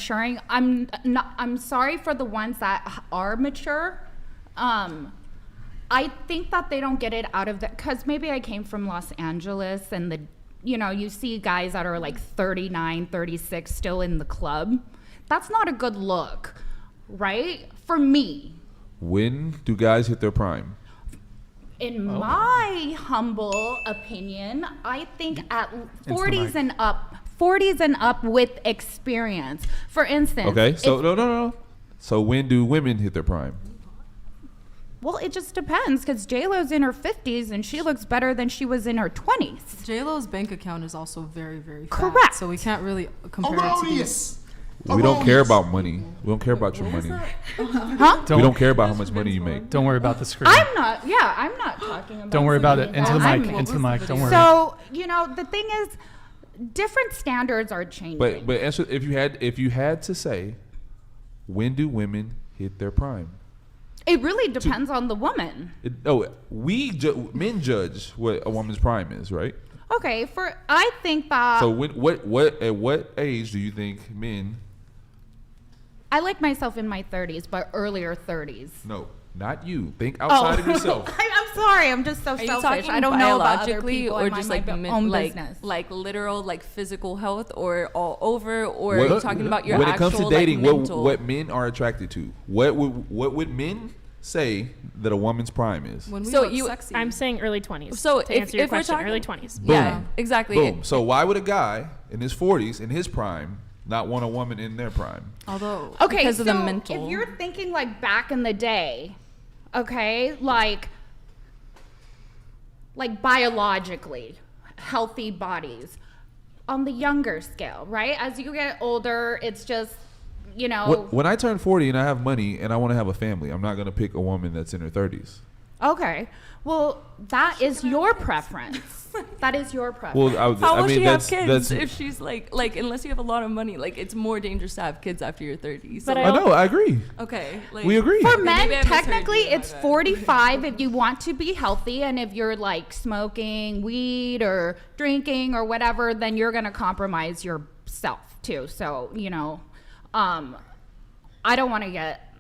maturing. I'm sorry for the ones that are mature. I think that they don't get it out of because maybe I came from Los Angeles and you see guys that are like 39, 36 still in the club. That's not a good look, right? For me. When do guys hit their prime? In my humble opinion, I think at 40s and up. 40s and up with experience. For instance. Okay, so no. So when do women hit their prime? Well, it just depends because J-Lo's in her 50s and she looks better than she was in her 20s. J-Lo's bank account is also very, very fat. Correct. So we can't really compare it to these. We don't care about money. We don't care about your money. Huh? We don't care about how much money you make. Don't worry about the screen. I'm not talking about. Don't worry about it. Into the that. mic. Into the mic. Don't worry. So, the thing is, different standards are changing. But answer, if you had to say, when do women hit their prime? It really depends on the woman. Men judge what a woman's prime is, right? Okay, I think that. So at what age do you think men? I like myself in my 30s, but earlier 30s. No, not you. Think outside of yourself. I'm sorry. I'm just so selfish. I don't know about other people or just like own business. Like literal, like physical health, or all over, or are you talking about your when actual, it comes to dating, like, mental? what men are attracted to? What would men say that a woman's prime is? When we So look you- sexy. I'm saying early 20s. So to answer your if we're question, talking- early 20s. Yeah, exactly. Boom. So why would a guy in his 40s, in his prime, not want a woman in their prime? Although, Okay, because so of the mental. if you're thinking like back in the day, okay, like biologically healthy bodies on the younger scale, right? As you get older, it's just, When I turn 40 and I have money and I want to have a family, I'm not going to pick a woman that's in her 30s. Okay. Well, that is your preference. That is your preference. Well, How will she have that's kids if she's like unless you have a lot of money, like it's more dangerous to have kids after you're 30. So But I know. I agree. okay, like, We agree. For Okay, men, maybe I misheard technically, you, my it's bad. 45 if you want to be healthy, and if you're like smoking weed or drinking or whatever, then you're gonna compromise yourself too. So I don't want to get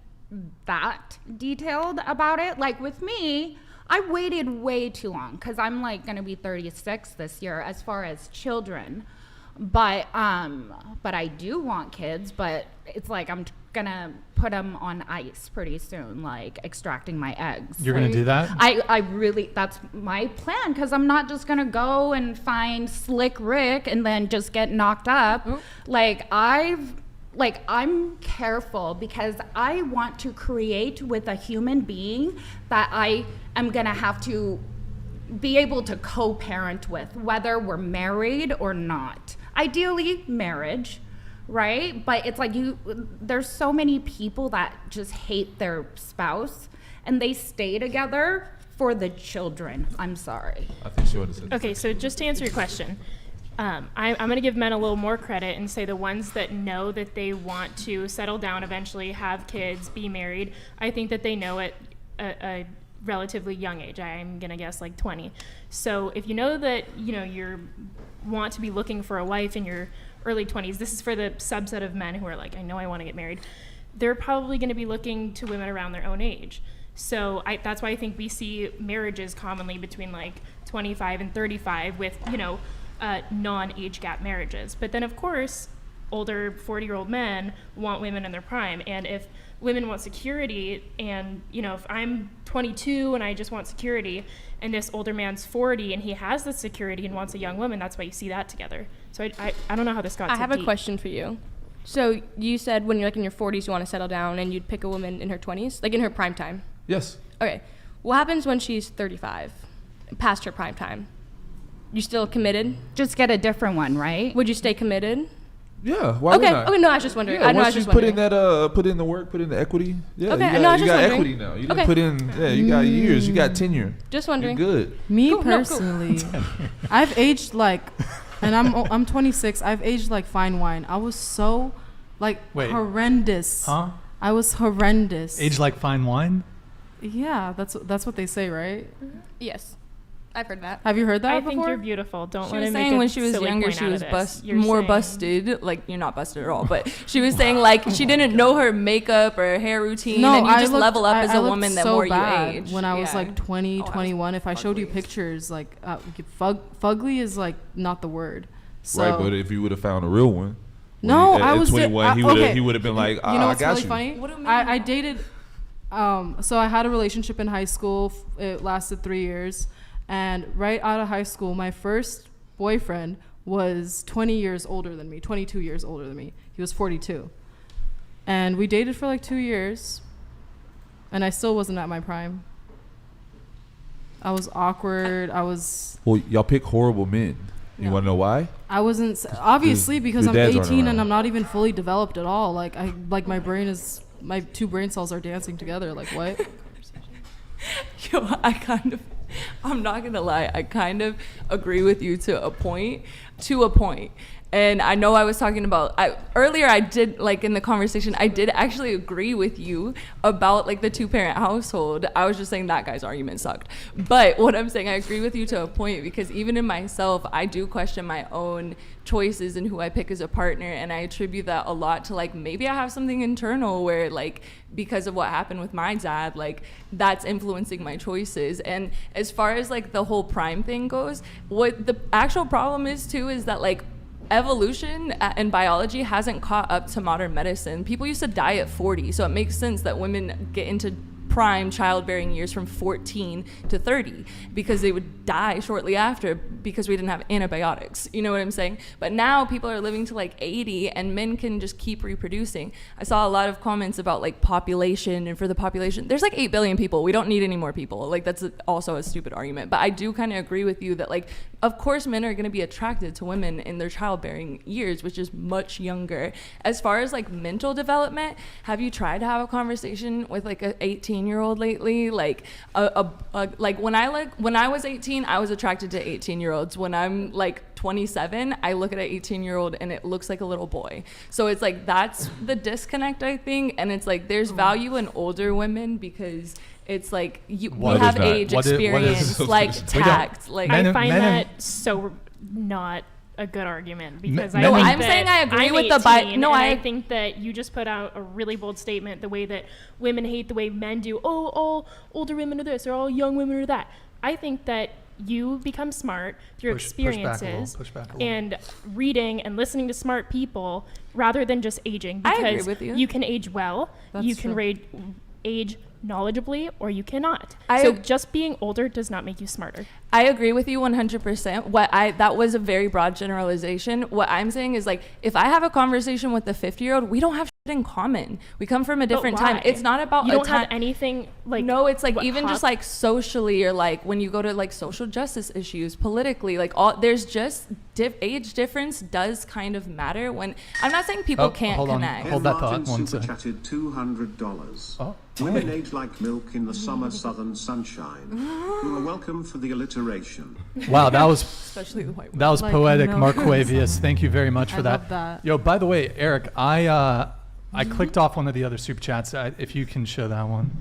that detailed about it. Like with me, I waited way too long because I'm like gonna be 36 this year as far as children. But I do want kids, but it's like I'm gonna put them on ice pretty soon, like extracting my eggs. You're gonna do that? I really, that's my plan, because I'm not just gonna go and find Slick Rick and then just get knocked up. I'm careful because I want to create with a human being that I am gonna have to be able to co-parent with, whether we're married or not. Ideally, marriage, right? But it's like there's so many people that just hate their spouse and they stay together for the children. I'm sorry. I think she understood. Okay, so just to answer your question, I'm going to give men a little more credit and say the ones that know that they want to settle down eventually, have kids, be married, I think that they know at a relatively young age. I'm going to guess like 20. So if you know that, you want to be looking for a wife in your early 20s, this is for the subset of men who are like, I know I want to get married. They're probably going to be looking to women around their own age. So that's why I think we see marriages commonly between like 25 and 35 with, non-age gap marriages. But then, of course, older 40-year-old men want women in their prime. And if women want security and, if I'm 22 and I just want security and this older man's 40 and he has the security and wants a young woman, that's why you see that together. So I don't know how this got so I have deep. a question for you. So you said when you're like in your 40s you want to settle down and you'd pick a woman in her 20s, like in her prime time. Yes. Okay. What happens when she's 35, past her prime time? You still committed? Just get a different one, right? Would you stay committed? Yeah. Why Okay. not? Okay. No, I was just wondering. Yeah, I know. I once was you just put in wondering. that, put in the work, put in the equity. Yeah. Okay, You no, I was got, just you got wondering. equity now. You didn't Okay. put in. Yeah. You got years. You got tenure. Just wondering. You're good. Me Cool, no, cool. personally, I've aged like, and I'm 26. I've aged like fine wine. I was so, like, Wait. horrendous. Huh? I was horrendous. Age like fine wine? Yeah, that's what they say, right? Yes. I've heard that. Have you heard that I before? think you're beautiful. Don't She let was him make saying a when she was silly younger, point she out was of this. You're more saying- busted. Like, you're not busted at all, but she was saying like she didn't know her makeup or hair routine, and you just level up as a woman the so more you bad age. when I was Yeah. like 20, Oh, I was 21. If I showed you pictures, like fugly is like not the word. So, Right, but if you would have found a real one, no, at I was 21, okay. he would have been like, You know I what's got really you. funny? What do you mean? I dated. So I had a relationship in high school. It lasted 3 years, and right out of high school, my first boyfriend was 20 years older than me, 22 years older than me. He was 42, and we dated for like 2 years, and I still wasn't at my prime. I was awkward. Well, y'all pick horrible men. You No. want to know why? I wasn't obviously because your I'm dads aren't 18 and around. I'm not even fully developed at all. My 2 brain cells are dancing together. Like what? Yo, I'm not gonna lie, I kind of agree with you to a point. And I know I was talking about, earlier I did, like in the conversation, I did actually agree with you about like the 2-parent household. I was just saying that guy's argument sucked. But what I'm saying, I agree with you to a point, because even in myself, I do question my own choices and who I pick as a partner. And I attribute that a lot to like, maybe I have something internal where like, because of what happened with my dad, like that's influencing my choices. And as far as like the whole prime thing goes, what the actual problem is too, is that like, evolution and biology hasn't caught up to modern medicine. People used to die at 40, so it makes sense that women get into prime childbearing years from 14 to 30, because they would die shortly after, because we didn't have antibiotics. You know what I'm saying? But now people are living to like 80, and men can just keep reproducing. I saw a lot of comments about like population, and for the population, there's like 8 billion people. We don't need any more people. Like that's also a stupid argument. But I do kind of agree with you that like, of course men are going to be attracted to women in their childbearing years, which is much younger. As far as like mental development, have you tried to have a conversation with like a 18-year-old lately? Like like when I was 18, I was attracted to 18-year-olds. When I'm like 27, I look at an 18-year-old and it looks like a little boy. So it's like, that's the disconnect, I think. And it's like, there's value in older women, because it's like we have not? age, experience, like tact. Like I Men- find men- that so not a good argument, because No, I think I'm that saying I agree I'm with the 18, no, and I I think that you just put out a really bold statement, the way that women hate the way men do. Oh, all older women are this, or all young women are that. I think that you become smart through Push back a little, experiences push back a little. and reading and listening to smart people, rather than just aging. I Because agree with you. can age well, That's you can true. age knowledgeably, or you cannot. I- So just being older does not make you smarter. I agree with you 100%. That was a very broad generalization. What I'm saying is like, if I have a conversation with a 50-year-old, we don't have shit in common. We come from a different But time. why? It's not about You a don't time. have anything like. No, it's like what even just hop- like socially, or like when you go to like social justice issues, politically, like all there's just age difference does kind of matter. When I'm not saying people Oh, can't hold on. connect. Hold that Martin thought one super sec. chatted $200. Oh. Women age like milk in the summer southern sunshine. You are welcome for the alliteration. Wow, that was Especially the white that was Like poetic, milk. Marquavius. Thank you very much for I that. love that. Yo, by the way, Eric, I clicked off one of the other super chats. If you can show that one.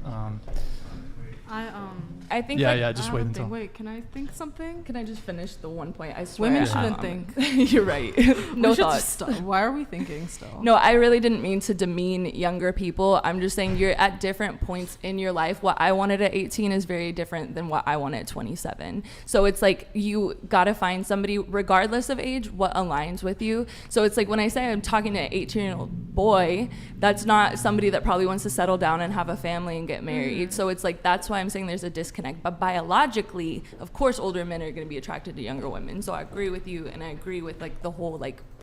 I think. Yeah, like, yeah. Just I wait have a until. thing. Wait, can I think something? Can I just finish the one point? I swear. Women shouldn't think. You're right. No We should thoughts. just stop. Why are we thinking still? No, I really didn't mean to demean younger people. I'm just saying you're at different points in your life. What I wanted at 18 is very different than what I wanted at 27. So it's like you got to find somebody, regardless of age, what aligns with you. So it's like when I say I'm talking to an 18-year-old boy, that's not somebody that probably wants to settle down and have a family and get married. So it's like, that's why I'm saying there's a disconnect. But biologically, of course, older men are going to be attracted to younger women. So I agree with you, and I agree with like the whole like